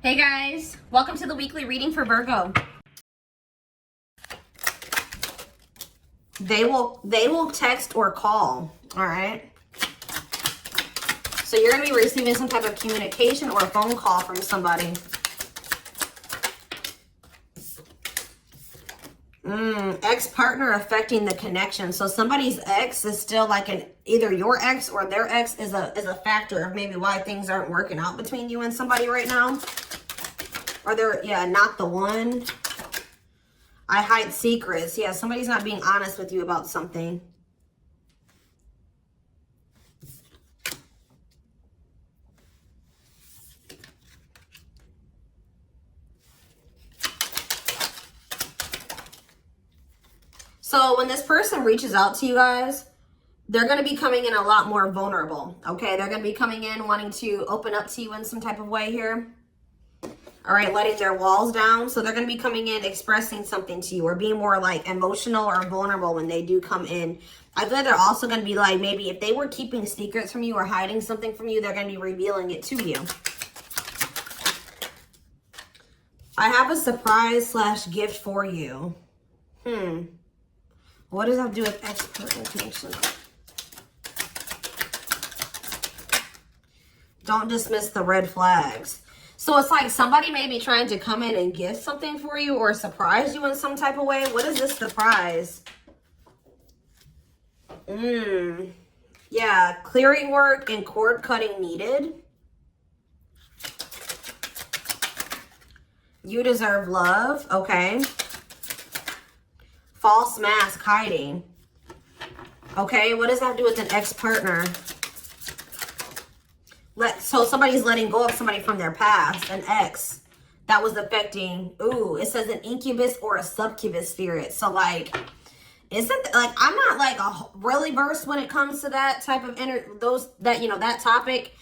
Hey guys, welcome to the weekly reading for Virgo. They will text or call, all right? So you're going to be receiving some type of communication or a phone call from somebody. Ex-partner affecting the connection. So somebody's ex is still like either your ex or their ex is a factor of maybe why things aren't working out between you and somebody right now. Or they're, yeah, not the one. I hide secrets. Yeah, somebody's not being honest with you about something. So when this person reaches out to you guys, they're going to be coming in a lot more vulnerable, okay? They're going to be coming in wanting to open up to you in some type of way here. All right, letting their walls down. So they're going to be coming in expressing something to you or being more like emotional or vulnerable when they do come in. I feel like they're also going to be like, maybe if they were keeping secrets from you or hiding something from you, they're going to be revealing it to you. I have a surprise / gift for you. What does that have to do with ex-partner connection? Don't dismiss the red flags. So it's like somebody may be trying to come in and gift something for you or surprise you in some type of way. What is this surprise? Yeah, clearing work and cord cutting needed. You deserve love. Okay. False mask hiding. Okay, what does that do with an ex-partner? So somebody's letting go of somebody from their past, an ex that was affecting. Ooh, it says an incubus or a succubus spirit. So like, isn't like, I'm not like really versed when it comes to that type of that topic,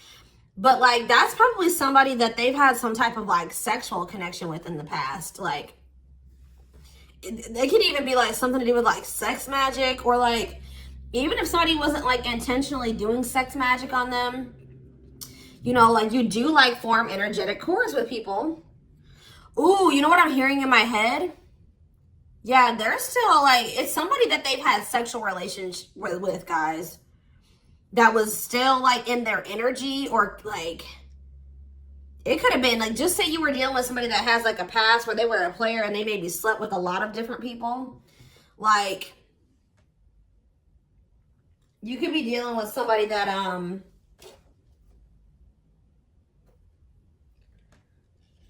but like that's probably somebody that they've had some type of like sexual connection with in the past. Like, it could even be like something to do with like sex magic, or like even if somebody wasn't like intentionally doing sex magic on them, you know, like you do like form energetic cords with people. Ooh, you know what I'm hearing in my head? Yeah, they're still like, it's somebody that they've had sexual relations with, guys, that was still like in their energy, or like it could have been like, just say you were dealing with somebody that has like a past where they were a player and they maybe slept with a lot of different people. Like, you could be dealing with somebody that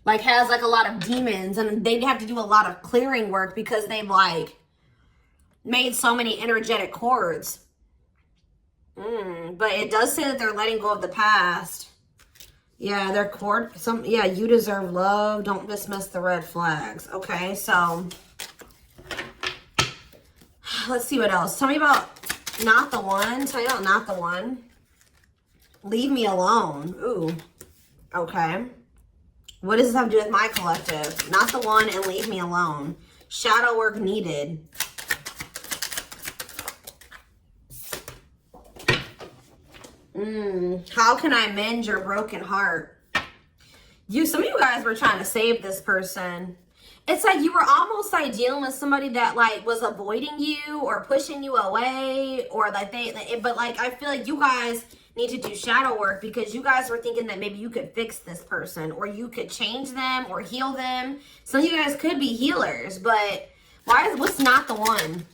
like has like a lot of demons, and they'd have to do a lot of clearing work because they've like made so many energetic cords. But it does say that they're letting go of the past. Yeah, their cord. Yeah, you deserve love. Don't dismiss the red flags. Okay, so let's see what else. Tell me about not the one. Tell me about not the one. Leave me alone. Ooh. Okay. What does this have to do with my collective? Not the one and leave me alone. Shadow work needed. How can I mend your broken heart? Some of you guys were trying to save this person. It's like you were almost like dealing with somebody that like was avoiding you or pushing you away, or like but like I feel like you guys need to do shadow work because you guys were thinking that maybe you could fix this person or you could change them or heal them. Some of you guys could be healers, but what's not the one?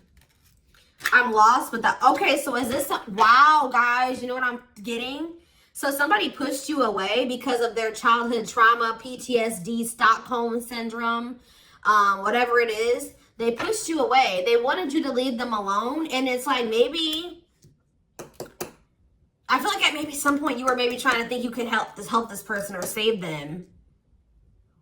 I'm lost with that. Okay, so is this, wow, guys, you know what I'm getting? So somebody pushed you away because of their childhood trauma, PTSD, Stockholm syndrome, whatever it is. They pushed you away. They wanted you to leave them alone. And it's like, maybe, I feel like at maybe some point you were maybe trying to think you could help this person or save them.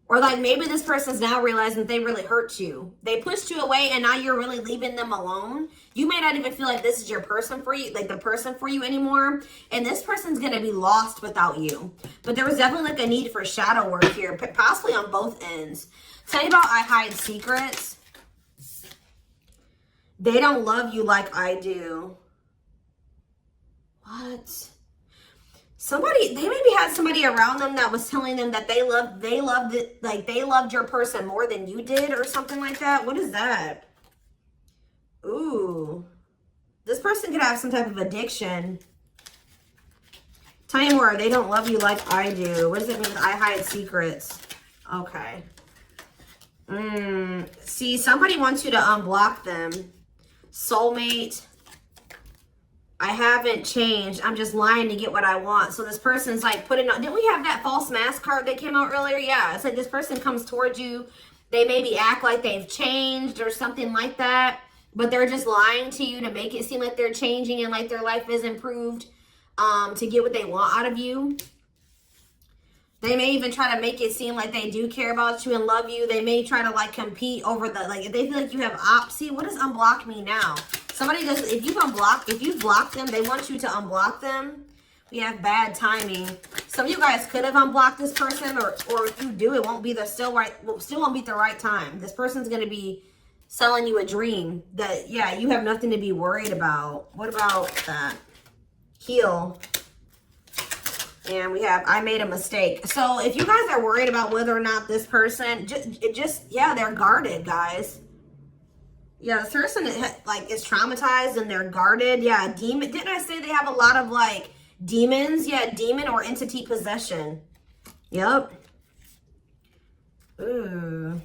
Or like maybe this person's now realizing that they really hurt you. They pushed you away and now you're really leaving them alone. You may not even feel like this is your person for you, like the person for you anymore. And this person's going to be lost without you. But there was definitely like a need for shadow work here, possibly on both ends. Tell me about I hide secrets. They don't love you like I do. What? Somebody, they maybe had somebody around them that was telling them that they loved it, like they loved your person more than you did or something like that. What is that? Ooh. This person could have some type of addiction. Tell me more. They don't love you like I do. What does it mean? I hide secrets. Okay. See, somebody wants you to unblock them. Soulmate. I haven't changed. I'm just lying to get what I want. So this person's like putting on. Didn't we have that false mask card that came out earlier? Yeah. It's like this person comes towards you. They maybe act like they've changed or something like that. But they're just lying to you to make it seem like they're changing and like their life is improved to get what they want out of you. They may even try to make it seem like they do care about you and love you. They may try to like compete over the, like if they feel like you have see, what does unblock mean now? Somebody does, if you've blocked them, they want you to unblock them. We have bad timing. Some of you guys could have unblocked this person, or if you do, it won't be still won't be the right time. This person's gonna be selling you a dream that, yeah, you have nothing to be worried about. What about that? Heal. And we have, I made a mistake. So if you guys are worried about whether or not this person, yeah, they're guarded, guys. Yeah, this person like is traumatized and they're guarded. Yeah, demon. Didn't I say they have a lot of like demons? Yeah, demon or entity possession. Yep. Ooh.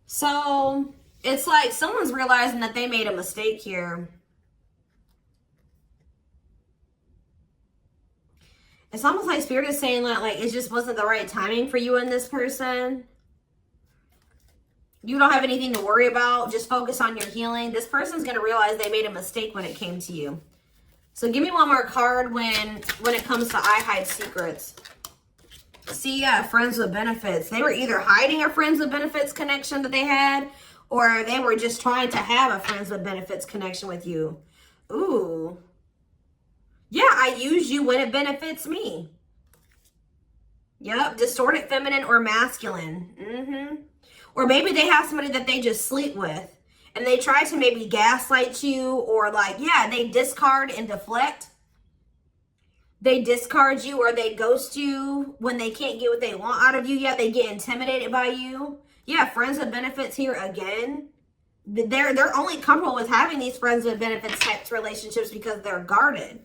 So it's like someone's realizing that they made a mistake here. It's almost like Spirit is saying that like it just wasn't the right timing for you and this person. You don't have anything to worry about. Just focus on your healing. This person's going to realize they made a mistake when it came to you. So give me one more card when it comes to I hide secrets. See, yeah, friends with benefits. They were either hiding a friends with benefits connection that they had, or they were just trying to have a friends with benefits connection with you. Ooh. Yeah, I use you when it benefits me. Yep, distorted feminine or masculine. Or maybe they have somebody that they just sleep with. And they try to maybe gaslight you, or like, yeah, they discard and deflect. They discard you or they ghost you when they can't get what they want out of you. Yeah, they get intimidated by you. Yeah, friends with benefits here again. They're only comfortable with having these friends with benefits types relationships because they're guarded.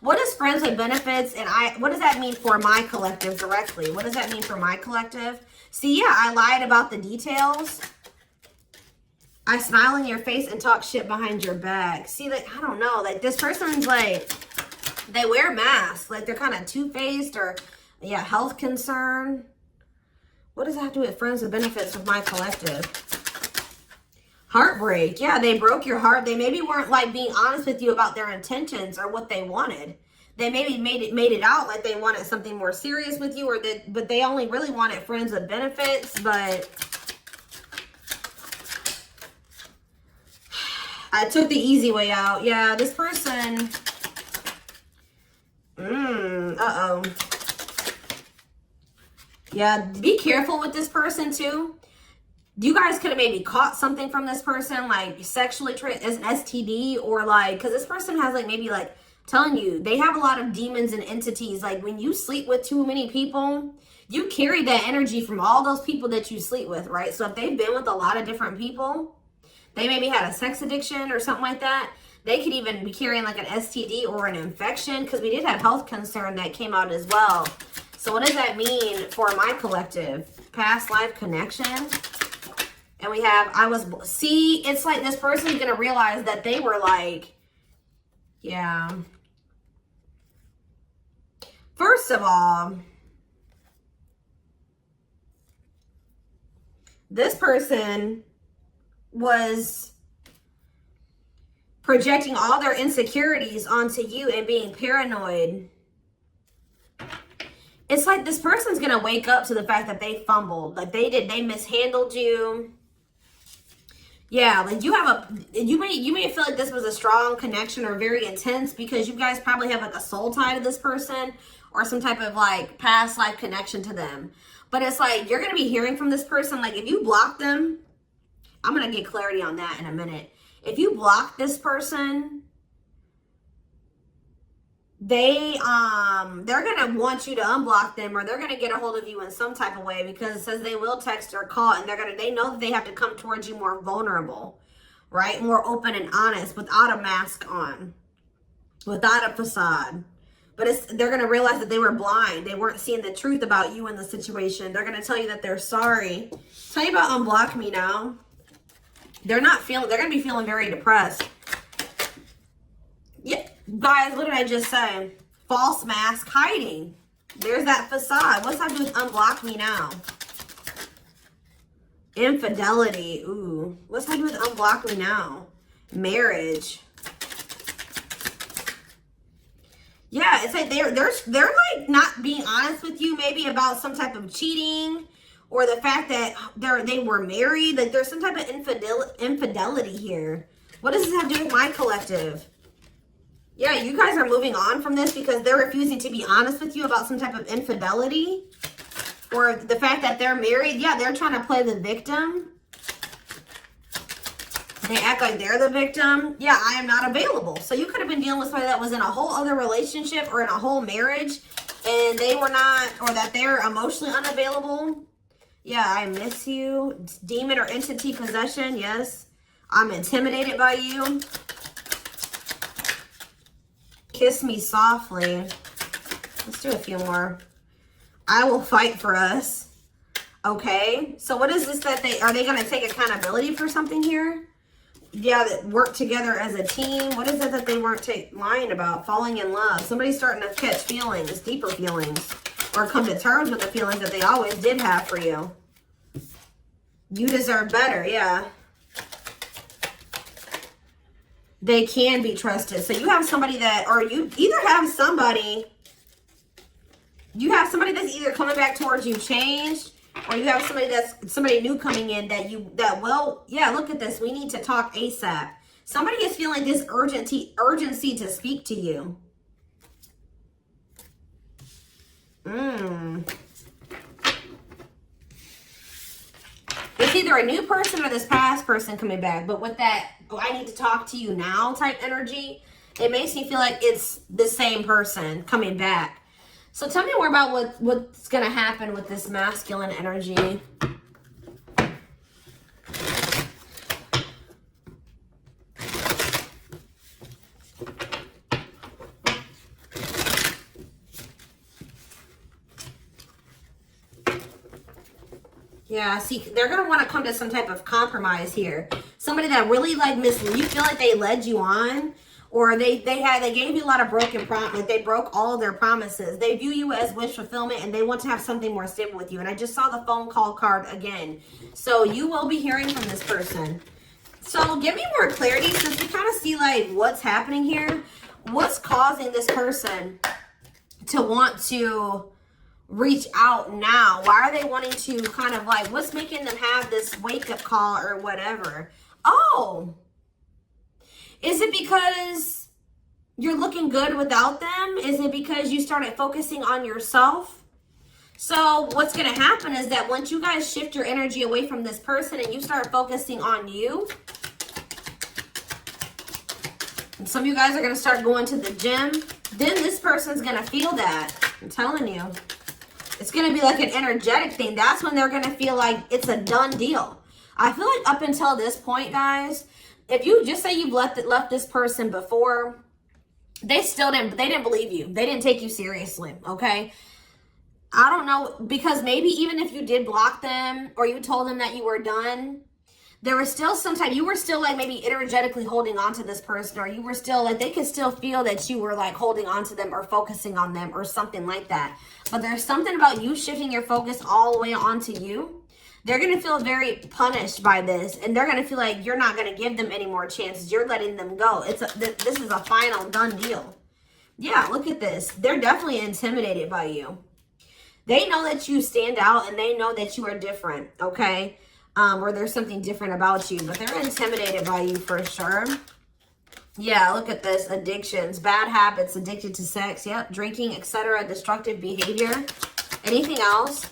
What is friends with benefits and what does that mean for my collective directly? What does that mean for my collective? See, yeah, I lied about the details. I smile in your face and talk shit behind your back. See, like, I don't know. Like, this person's like, they wear masks. Like, they're kind of two-faced or, yeah, health concern. What does that have to do with friends with benefits with my collective? Heartbreak. Yeah, they broke your heart. They maybe weren't, like, being honest with you about their intentions or what they wanted. They maybe made it out like they wanted something more serious with you, but they only really wanted friends with benefits, but I took the easy way out. Yeah, this person, uh-oh. Yeah, be careful with this person too. You guys could have maybe caught something from this person, like sexually as an STD, or like, because this person has like maybe like, telling you, they have a lot of demons and entities. Like when you sleep with too many people, you carry that energy from all those people that you sleep with, right? So if they've been with a lot of different people, they maybe had a sex addiction or something like that. They could even be carrying like an STD or an infection, because we did have health concern that came out as well. So what does that mean for my collective? Past life connection. And we have, see, it's like this person's going to realize that they were like, yeah. First of all, this person was projecting all their insecurities onto you and being paranoid. It's like this person's going to wake up to the fact that they fumbled. Like they mishandled you. Yeah, like you may feel like this was a strong connection or very intense because you guys probably have like a soul tie to this person or some type of like past life connection to them. But it's like you're going to be hearing from this person. Like if you block them, I'm going to get clarity on that in a minute. If you block this person, they're gonna want you to unblock them, or they're gonna get a hold of you in some type of way, because it says they will text or call, and they know that they have to come towards you more vulnerable, right? More open and honest, without a mask on, without a facade. But they're gonna realize that they were blind. They weren't seeing the truth about you in the situation. They're gonna tell you that they're sorry. Tell you about unblock me now. They're gonna be feeling very depressed. Yeah, guys, what did I just say? False mask hiding. There's that facade. What's that do with unblock me now? Infidelity. Ooh. What's that do with unblock me now? Marriage. Yeah, it's like they're like not being honest with you, maybe about some type of cheating, or the fact that they were married. Like there's some type of infidelity here. What does this have to do with my collective? Yeah, you guys are moving on from this because they're refusing to be honest with you about some type of infidelity, or the fact that they're married. Yeah, they're trying to play the victim. They act like they're the victim. Yeah, I am not available. So you could have been dealing with somebody that was in a whole other relationship or in a whole marriage, and they were not, or that they're emotionally unavailable. Yeah, I miss you. Demon or entity possession. Yes, I'm intimidated by you. Kiss me softly. Let's do a few more. I will fight for us. Okay, so what is this that are they going to take accountability for something here? Yeah, that work together as a team. What is it that they weren't lying about? Falling in love. Somebody's starting to catch feelings, deeper feelings, or come to terms with the feelings that they always did have for you. You deserve better, yeah. They can be trusted. So you have somebody that, or you either have somebody, that's either coming back towards you changed, or you have somebody new coming in well, yeah, look at this. We need to talk ASAP. Somebody is feeling this urgency to speak to you. It's either a new person or this past person coming back. But with that, I need to talk to you now type energy, it makes me feel like it's the same person coming back. So tell me more about what's going to happen with this masculine energy. Yeah, see, they're going to want to come to some type of compromise here. Somebody that really like misled you, feel like they led you on, or they gave you a lot of broken promises. They broke all of their promises. They view you as wish fulfillment, and they want to have something more stable with you. And I just saw the phone call card again. So you will be hearing from this person. So give me more clarity, since we kind of see like what's happening here. What's causing this person to want to reach out now? Why are they wanting to kind of like, what's making them have this wake-up call or whatever? Oh, is it because you're looking good without them? Is it because you started focusing on yourself? So what's going to happen is that once you guys shift your energy away from this person and you start focusing on you, and some of you guys are going to start going to the gym, then this person's going to feel that. I'm telling you. It's going to be like an energetic thing. That's when they're going to feel like it's a done deal. I feel like up until this point, guys, if you just say you've left this person before, they didn't believe you. They didn't take you seriously, okay? I don't know, because maybe even if you did block them or you told them that you were done, there was still sometimes you were still like maybe energetically holding on to this person, or you were still like, they could still feel that you were like holding on to them or focusing on them or something like that. But there's something about you shifting your focus all the way onto you. They're going to feel very punished by this, and they're going to feel like you're not going to give them any more chances. You're letting them go. This is a final done deal. Yeah, look at this. They're definitely intimidated by you. They know that you stand out, and they know that you are different, okay? Or there's something different about you, but they're intimidated by you for sure. Yeah, look at this. Addictions, bad habits, addicted to sex, yep, drinking, etc., destructive behavior. Anything else?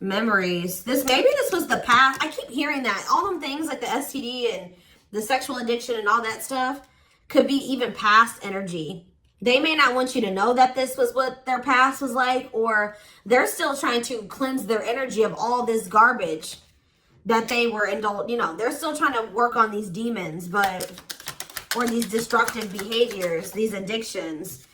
Memories. Maybe this was the past. I keep hearing that. All them things like the STD and the sexual addiction and all that stuff could be even past energy. They may not want you to know that this was what their past was like, or they're still trying to cleanse their energy of all this garbage that they were indulged. You know, they're still trying to work on these demons, or these destructive behaviors, these addictions.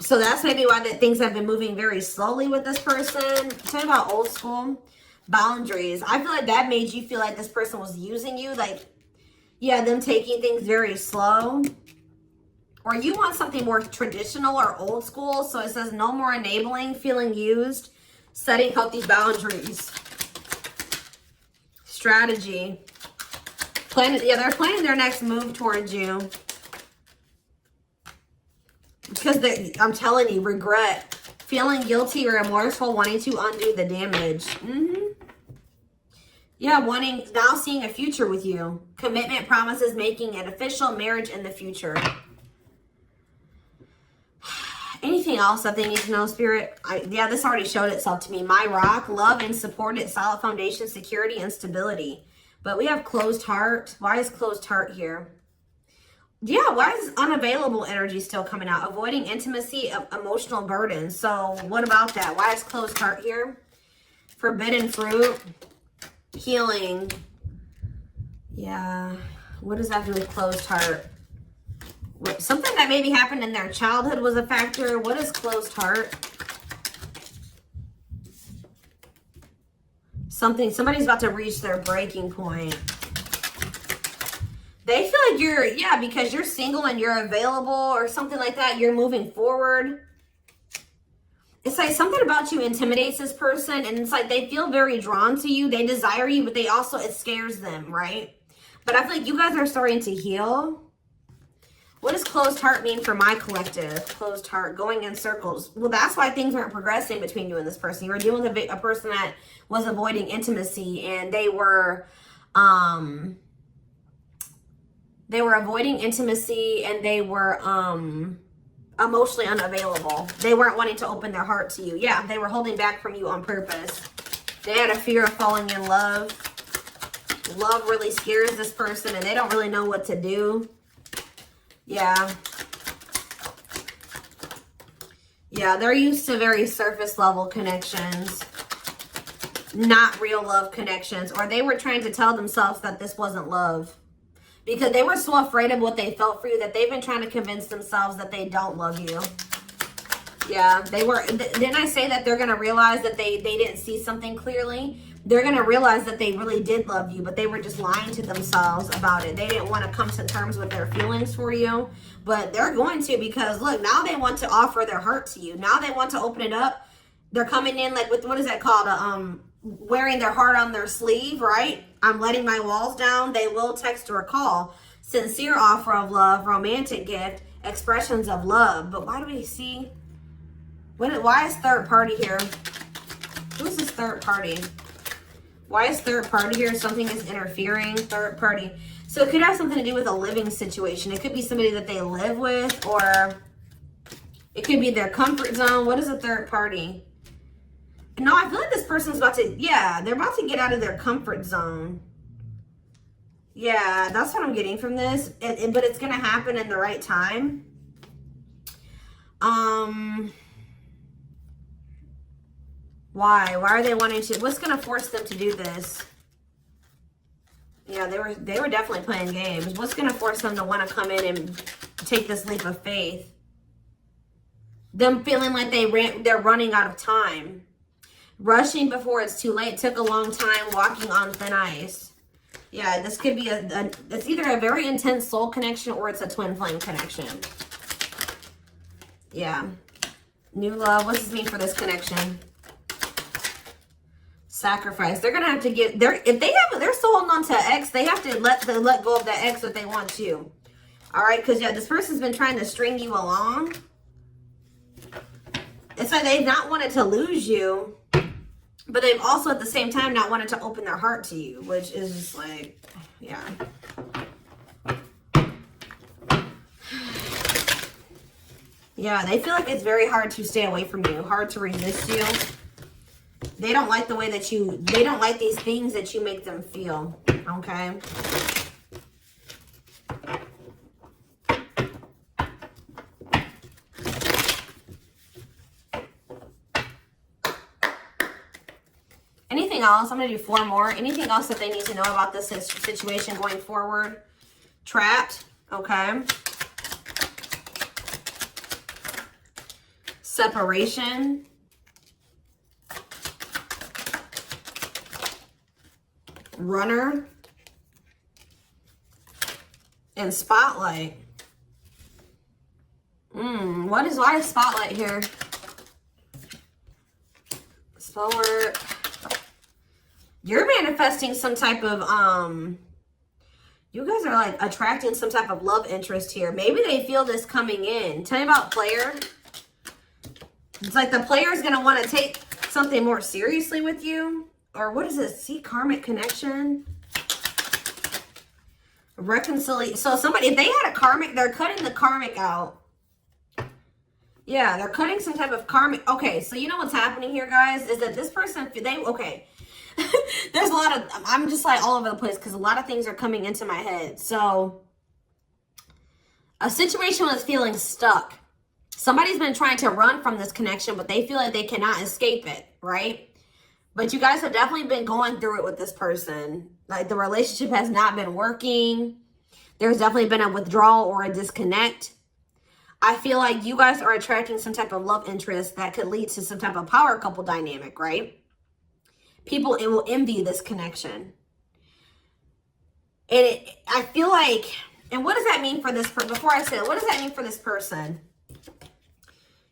So that's maybe why that things have been moving very slowly with this person. Talking about old school boundaries. I feel like that made you feel like this person was using you. Like, yeah, them taking things very slow. Or you want something more traditional or old school. So it says no more enabling, feeling used, setting healthy boundaries. Strategy. They're planning their next move towards you. Because I'm telling you, regret. Feeling guilty or remorseful, wanting to undo the damage. Yeah, now seeing a future with you. Commitment, promises, making an official marriage in the future. Anything else that they need to know, Spirit? Yeah, this already showed itself to me. My rock, love and supported, solid foundation, security, and stability. But we have closed heart. Why is closed heart here? Yeah, why is unavailable energy still coming out? Avoiding intimacy, emotional burden. So what about that? Why is closed heart here? Forbidden fruit, healing. Yeah, what does that do with closed heart? Something that maybe happened in their childhood was a factor. What is closed heart? Somebody's about to reach their breaking point. They feel like you're, because you're single and you're available or something like that, you're moving forward. It's like something about you intimidates this person, and it's like they feel very drawn to you. They desire you, but it scares them, right? But I feel like you guys are starting to heal. What does closed heart mean for my collective? Closed heart, going in circles. Well, that's why things aren't progressing between you and this person. You were dealing with a person that was avoiding intimacy, and they were avoiding intimacy, and they were emotionally unavailable. They weren't wanting to open their heart to you. Yeah, they were holding back from you on purpose. They had a fear of falling in love. Love really scares this person, and they don't really know what to do. Yeah. Yeah, they're used to very surface level connections, not real love connections. Or they were trying to tell themselves that this wasn't love, because they were so afraid of what they felt for you that they've been trying to convince themselves that they don't love you. Yeah, they were. Didn't I say that they're going to realize that they didn't see something clearly? They're going to realize that they really did love you, but they were just lying to themselves about it. They didn't want to come to terms with their feelings for you, but they're going to, because look, now they want to offer their heart to you. Now they want to open it up. They're coming in like with, what is that called? Wearing their heart on their sleeve, right? I'm letting my walls down. They will text or call. Sincere offer of love, romantic gift, expressions of love. But why do we see? Why is third party here? Who's this third party? Why is third party here? Something is interfering. Third party. So it could have something to do with a living situation. It could be somebody that they live with, or it could be their comfort zone. What is a third party? No, I feel like this person's about to, they're about to get out of their comfort zone. Yeah, that's what I'm getting from this. But it's going to happen in the right time. Why? Why are they wanting to? What's going to force them to do this? Yeah, they were definitely playing games. What's going to force them to want to come in and take this leap of faith? Them feeling like they're running out of time. Rushing before it's too late. Took a long time. Walking on thin ice. Yeah, this could be it's either a very intense soul connection or it's a twin flame connection. Yeah. New love. What does this mean for this connection? Sacrifice. They're gonna have to get they're still holding on to an ex. They have to let go of that ex if they want to. All right, because this person's been trying to string you along. It's like they've not wanted to lose you, but they've also at the same time not wanted to open their heart to you, which is just like, yeah. Yeah, they feel like it's very hard to stay away from you, hard to resist you. They don't like the way that they don't like these things that you make them feel, okay? anything else? I'm going to do 4 more. Anything else that they need to know about this situation going forward? Trapped. Okay. Separation. Runner. And spotlight. Why is spotlight here? Spell work. You're manifesting some type of, you guys are like attracting some type of love interest here. Maybe they feel this coming in. Tell me about player. It's like the player is going to want to take something more seriously with you. Or what is it? See, karmic connection. Reconciliation. So somebody, if they had a karmic, they're cutting the karmic out. Yeah, they're cutting some type of karmic. Okay, so you know what's happening here, guys, is that this person, okay. There's a lot of, I'm just like all over the place because a lot of things are coming into my head. So a situation was feeling stuck. Somebody's been trying to run from this connection, but they feel like they cannot escape it, right? But you guys have definitely been going through it with this person. Like the relationship has not been working. There's definitely been a withdrawal or a disconnect. I feel like you guys are attracting some type of love interest that could lead to some type of power couple dynamic, right? People will envy this connection. And I feel like, and what does that mean for this person? Before I say it, what does that mean for this person?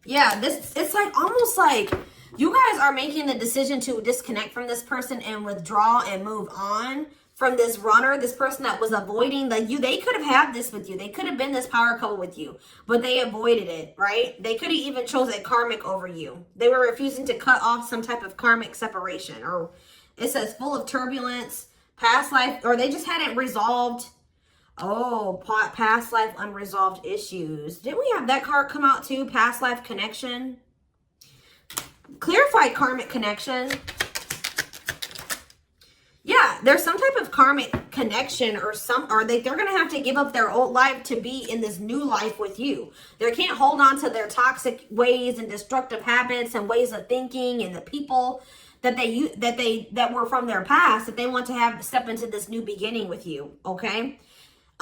Yeah, it's like almost like you guys are making the decision to disconnect from this person and withdraw and move on from this runner, this person that was avoiding they could have had this with you. They could have been this power couple with you, but they avoided it, right? They could have even chose a karmic over you. They were refusing to cut off some type of karmic separation, or it says full of turbulence, past life, or they just hadn't resolved. Oh, past life unresolved issues. Didn't we have that card come out too? Past life connection. Clarified karmic connection. Yeah, there's some type of karmic connection or they're going to have to give up their old life to be in this new life with you. They can't hold on to their toxic ways and destructive habits and ways of thinking and the people that were from their past that they want to step into this new beginning with you, okay?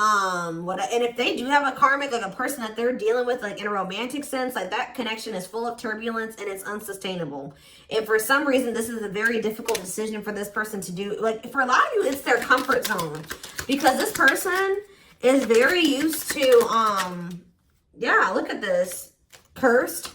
And if they do have a karmic, like a person that they're dealing with, like in a romantic sense, like that connection is full of turbulence and it's unsustainable. And for some reason, this is a very difficult decision for this person to do. Like for a lot of you, it's their comfort zone because this person is very used to, yeah, look at this. Cursed.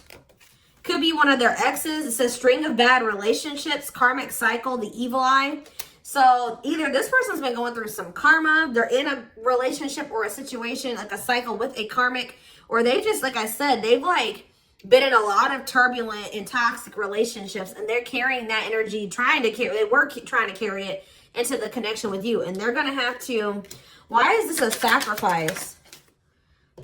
Could be one of their exes. It says string of bad relationships, karmic cycle, the evil eye. So either this person's been going through some karma, they're in a relationship or a situation, like a cycle with a karmic, or they just, like I said, they've like been in a lot of turbulent and toxic relationships and they're carrying that energy, trying to carry it into the connection with you. And they're going to have to, why is this a sacrifice?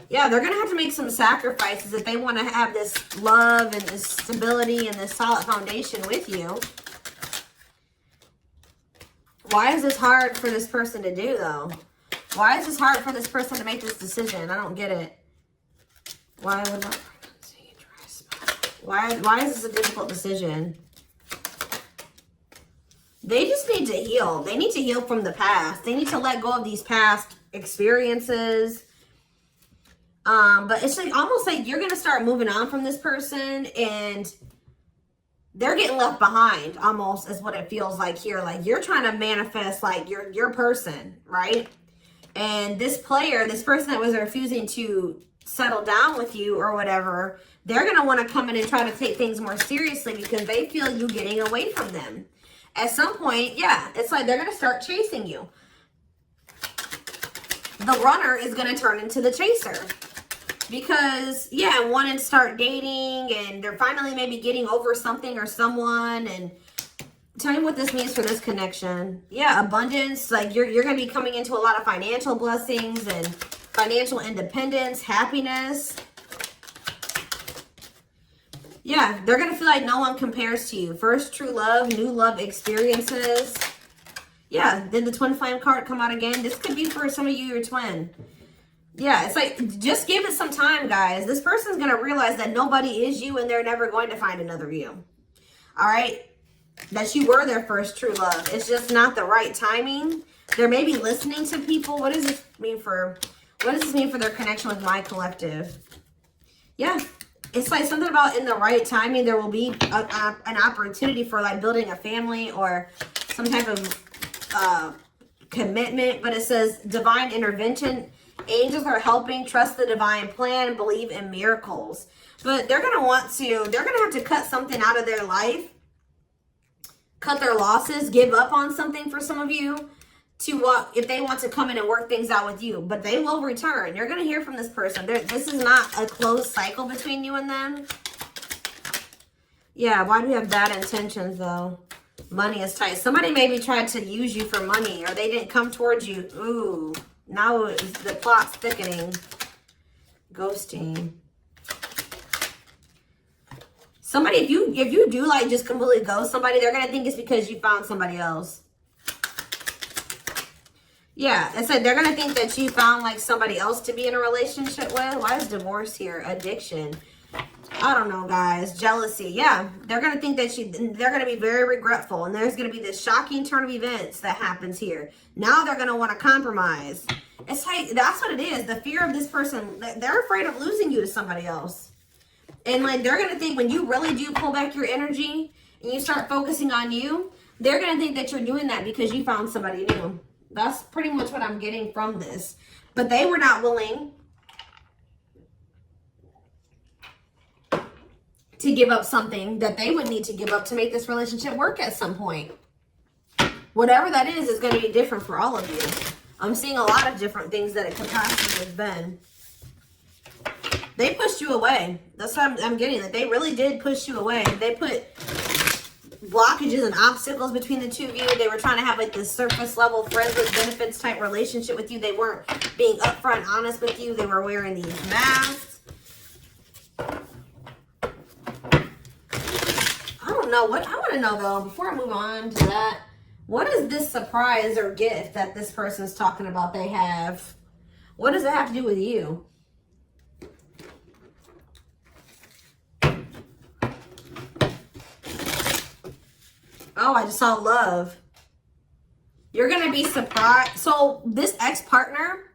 Yeah, they're going to have to make some sacrifices if they want to have this love and this stability and this solid foundation with you. Why is this hard for this person to do, though? Why is this hard for this person to make this decision? I don't get it. Why would not pregnancy, dry spot? Why is this a difficult decision? They just need to heal. They need to heal from the past. They need to let go of these past experiences. But it's like almost like you're going to start moving on from this person and they're getting left behind almost is what it feels like here. Like you're trying to manifest like your person, right? And this person that was refusing to settle down with you or whatever, they're going to want to come in and try to take things more seriously because they feel you getting away from them. At some point, yeah, it's like they're going to start chasing you. The runner is going to turn into the chaser. Because, yeah, want to start dating and they're finally maybe getting over something or someone. And tell me what this means for this connection. Yeah, abundance. Like you're going to be coming into a lot of financial blessings and financial independence, happiness. Yeah, they're going to feel like no one compares to you. First true love, new love experiences. Yeah, did the twin flame card come out again? This could be for some of you, your twin. Yeah, it's like, just give it some time, guys. This person's going to realize that nobody is you and they're never going to find another you. All right? that you were their first true love. It's just not the right timing. They're maybe listening to people. What does this mean for their connection with my collective? Yeah. It's like something about in the right timing, there will be an opportunity for like building a family or some type of commitment. But it says divine intervention. Angels are helping. Trust the divine plan. Believe in miracles. But they're going to have to cut something out of their life. Cut their losses. Give up on something for some of you. If they want to come in and work things out with you. But they will return. You're going to hear from this person. This is not a closed cycle between you and them. Yeah, why do we have bad intentions though? Money is tight. Somebody maybe tried to use you for money or they didn't come towards you. Ooh, now the plot's thickening. Ghosting. Somebody, if you do like just completely ghost somebody, they're going to think it's because you found somebody else. Yeah, I said they're going to think that you found like somebody else to be in a relationship with. Why is divorce here? Addiction. I don't know, guys. Jealousy. Yeah, they're going to think that they're going to be very regretful. And there's going to be this shocking turn of events that happens here. Now they're going to want to compromise. It's like, that's what it is. The fear of this person, they're afraid of losing you to somebody else. And like, they're going to think when you really do pull back your energy and you start focusing on you, they're going to think that you're doing that because you found somebody new. That's pretty much what I'm getting from this. But they were not willing to give up something that they would need to give up to make this relationship work at some point. Whatever that is going to be different for all of you. I'm seeing a lot of different things that it could possibly have been. They pushed you away. That's what I'm getting. That they really did push you away. They put blockages and obstacles between the two of you. They were trying to have like this surface level friends with benefits type relationship with you. They weren't being upfront honest with you. They were wearing these masks. I don't know what I want to know though, before I move on to that, what is this surprise or gift that this person's talking about they have? What does it have to do with you? Oh, I just saw love. You're going to be surprised. So this ex-partner,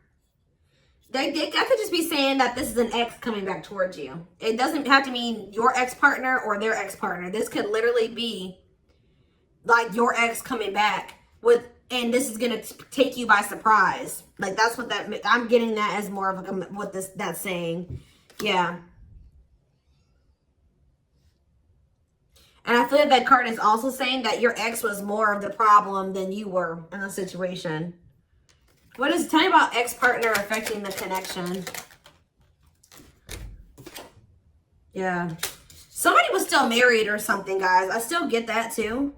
I could just be saying that this is an ex coming back towards you. It doesn't have to mean your ex-partner or their ex-partner. This could literally be like your ex coming back with, and this is going to take you by surprise. Like that's what that, I'm getting that as more of a, what that's saying. Yeah. And I feel like that card is also saying that your ex was more of the problem than you were in the situation. Tell me about ex-partner affecting the connection. Yeah. Somebody was still married or something, guys. I still get that too.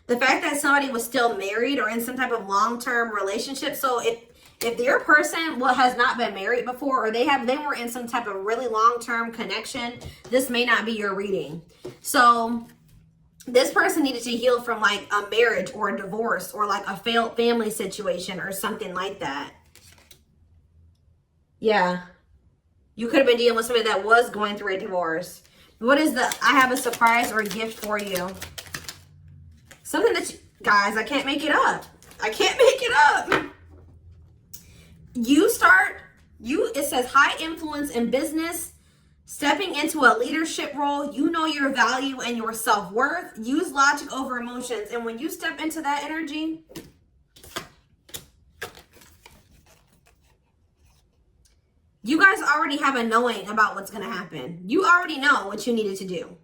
The fact that somebody was still married or in some type of long-term relationship. So if your person has not been married before or they were in some type of really long-term connection, this may not be your reading. So this person needed to heal from like a marriage or a divorce or like a failed family situation or something like that. Yeah. You could have been dealing with somebody that was going through a divorce. What is I have a surprise or a gift for you. Something that guys, I can't make it up. I can't make it up. It says high influence in business. Stepping into a leadership role, you know your value and your self-worth. Use logic over emotions. And when you step into that energy, you guys already have a knowing about what's going to happen. You already know what you needed to do.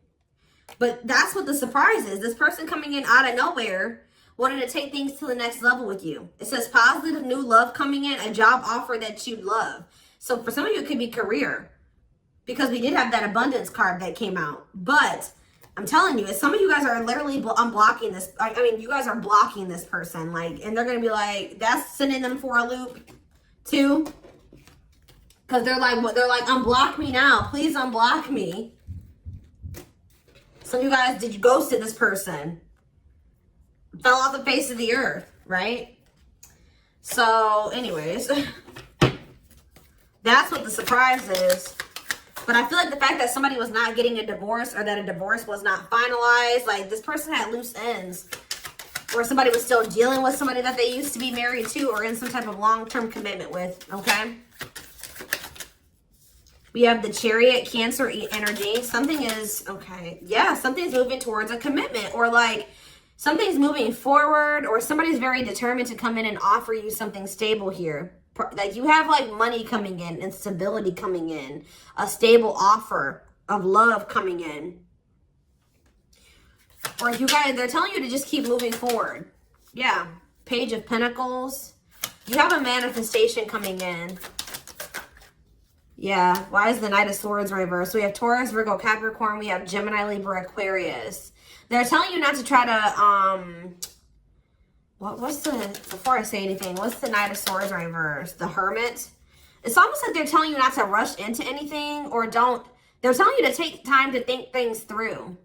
But that's what the surprise is. This person coming in out of nowhere wanted to take things to the next level with you. It says positive new love coming in, a job offer that you'd love. So for some of you, it could be career. Because we did have that abundance card that came out. But I'm telling you, some of you guys are literally unblocking this. I mean, you guys are blocking this person. Like, and they're going to be like, that's sending them for a loop too. Because they're like, unblock me now. Please unblock me. Some of you guys, did you ghosted this person? Fell off the face of the earth, right? So, anyways. That's what the surprise is. But I feel like the fact that somebody was not getting a divorce or that a divorce was not finalized, like this person had loose ends. Or somebody was still dealing with somebody that they used to be married to or in some type of long-term commitment with, okay? We have the Chariot, Cancer energy. Something is, okay, yeah, something's moving towards a commitment, or like something's moving forward, or somebody's very determined to come in and offer you something stable here. Like you have like money coming in and stability coming in, a stable offer of love coming in. Or you guys, they're telling you to just keep moving forward. Yeah, Page of Pentacles. You have a manifestation coming in. Yeah, why is the Knight of Swords reversed? We have Taurus, Virgo, Capricorn. We have Gemini, Libra, Aquarius. They're telling you not to try to, what's the, before I say anything, what's the Knight of Swords reversed? The Hermit. It's almost like they're telling you not to rush into anything, or they're telling you to take time to think things through.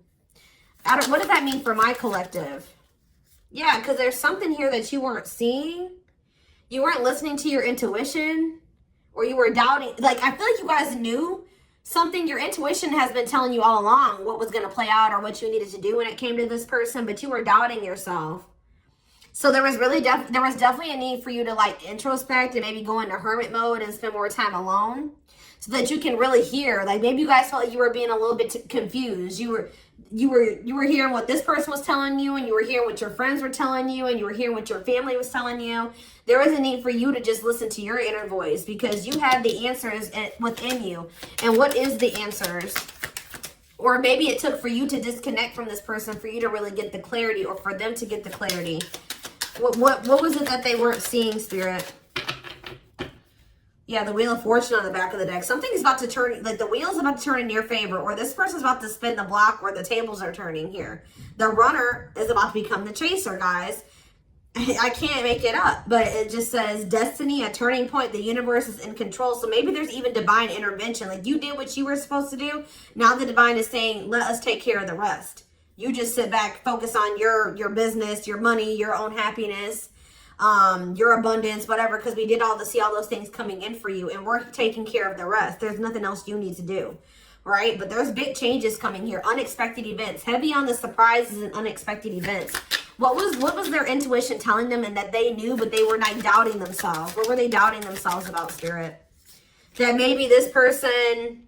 What does that mean for my collective? Yeah, because there's something here that you weren't seeing. You weren't listening to your intuition, or you were doubting. Like, I feel like you guys knew something. Your intuition has been telling you all along what was going to play out or what you needed to do when it came to this person, but you were doubting yourself. So there was really definitely a need for you to like introspect and maybe go into hermit mode and spend more time alone so that you can really hear. Like maybe you guys felt like you were being a little bit confused. You were hearing what this person was telling you, and you were hearing what your friends were telling you, and you were hearing what your family was telling you. There was a need for you to just listen to your inner voice because you had the answers within you. And what is the answers? Or maybe it took for you to disconnect from this person for you to really get the clarity, or for them to get the clarity. What was it that they weren't seeing, Spirit? Yeah, the Wheel of Fortune on the back of the deck. Something's about to turn, like the wheel's about to turn in your favor, or this person's about to spin the block, or the tables are turning here. The Runner is about to become the Chaser, guys. I can't make it up, but it just says destiny, a turning point. The universe is in control. So maybe there's even divine intervention. Like you did what you were supposed to do. Now the divine is saying, let us take care of the rest. You just sit back, focus on your business, your money, your own happiness, your abundance, whatever, because we did see all those things coming in for you, and we're taking care of the rest. There's nothing else you need to do, right? But there's big changes coming here, unexpected events, heavy on the surprises and unexpected events. What was their intuition telling them, and that they knew, but they were not doubting themselves? What were they doubting themselves about, Spirit? That maybe this person,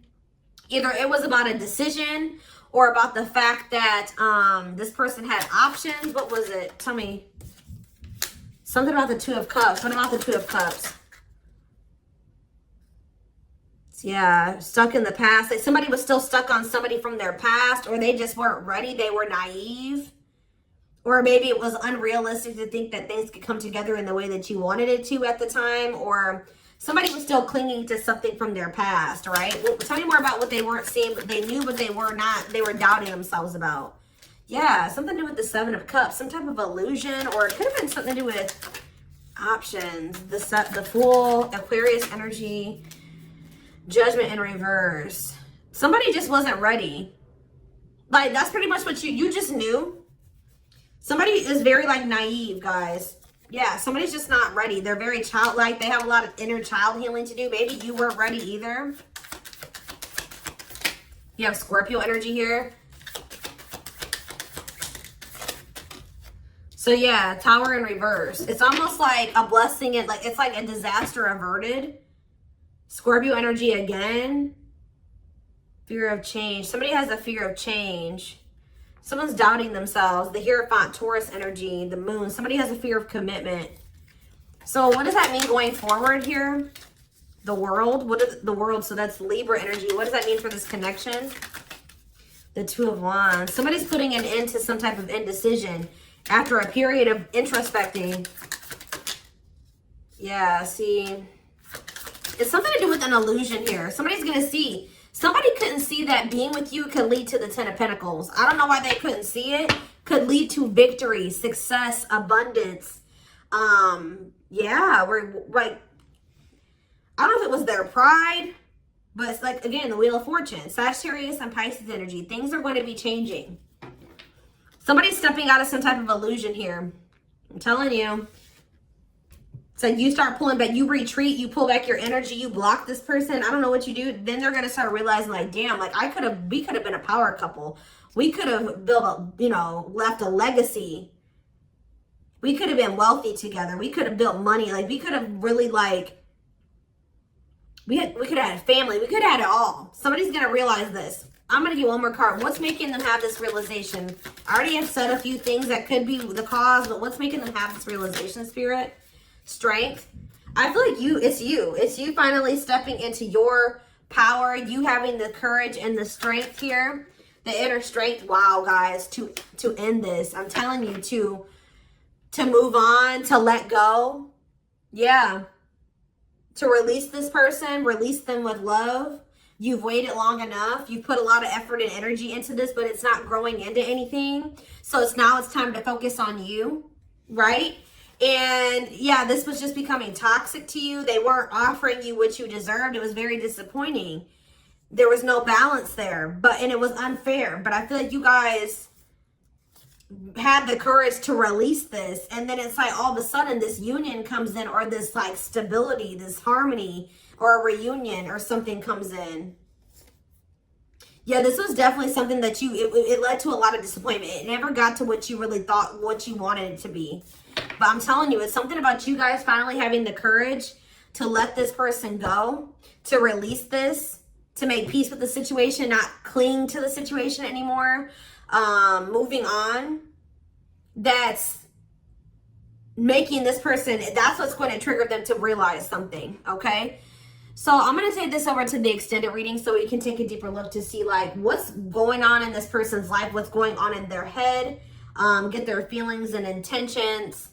either it was about a decision or about the fact that this person had options. What was it? Tell me. Something about the Two of Cups. What about the Two of Cups? Yeah, stuck in the past. Like somebody was still stuck on somebody from their past, or they just weren't ready. They were naive. Or maybe it was unrealistic to think that things could come together in the way that you wanted it to at the time. Or somebody was still clinging to something from their past, right? Well, tell me more about what they weren't seeing, but they knew, but they were not. They were doubting themselves about. Yeah, something to do with the Seven of Cups, some type of illusion, or it could have been something to do with options. The Fool, Aquarius energy, Judgment in reverse. Somebody just wasn't ready. Like, that's pretty much what you just knew. Somebody is very, like, naive, guys. Yeah, somebody's just not ready. They're very childlike. They have a lot of inner child healing to do. Maybe you weren't ready either. You have Scorpio energy here. So yeah, Tower in reverse. It's almost like a blessing, and like it's like a disaster averted. Scorpio energy again. Fear of change. Somebody has a fear of change. Someone's doubting themselves. The Hierophant, Taurus energy, the Moon. Somebody has a fear of commitment. So what does that mean going forward here? The World. What is the World? So that's Libra energy. What does that mean for this connection? The Two of Wands. Somebody's putting an end to some type of indecision after a period of introspecting. Yeah, see. It's something to do with an illusion here. Somebody's going to see. Somebody couldn't see that being with you could lead to the Ten of Pentacles. I don't know why they couldn't see it. Could lead to victory, success, abundance. Yeah, we're like, I don't know if it was their pride, but it's like, again, the Wheel of Fortune. Sagittarius and Pisces energy. Things are going to be changing. Somebody's stepping out of some type of illusion here. I'm telling you. So you start pulling back, you retreat, you pull back your energy, you block this person. I don't know what you do. Then they're going to start realizing like, damn, like we could have been a power couple. We could have built a, left a legacy. We could have been wealthy together. We could have built money. Like we could have really like, we could have had a family. We could have had it all. Somebody's going to realize this. I'm going to get one more card. What's making them have this realization? I already have said a few things that could be the cause, but what's making them have this realization, Spirit? Strength. I feel like it's you finally stepping into your power, you having the courage and the strength here, the inner strength. Wow, guys, to end this. I'm telling you, to move on, to let go. Yeah. To release this person, release them with love. You've waited long enough. You've put a lot of effort and energy into this, but it's not growing into anything. So it's time to focus on you, right? And yeah, this was just becoming toxic to you. They weren't offering you what you deserved. It was very disappointing. There was no balance there, and it was unfair. But I feel like you guys had the courage to release this. And then it's like all of a sudden this union comes in, or this like stability, this harmony, or a reunion or something comes in. Yeah, this was definitely something that it led to a lot of disappointment. It never got to what you really thought, what you wanted it to be. But I'm telling you, it's something about you guys finally having the courage to let this person go, to release this, to make peace with the situation, not cling to the situation anymore, moving on. That's making this person, that's what's going to trigger them to realize something, okay? So I'm going to take this over to the extended reading so we can take a deeper look to see like what's going on in this person's life, what's going on in their head, get their feelings and intentions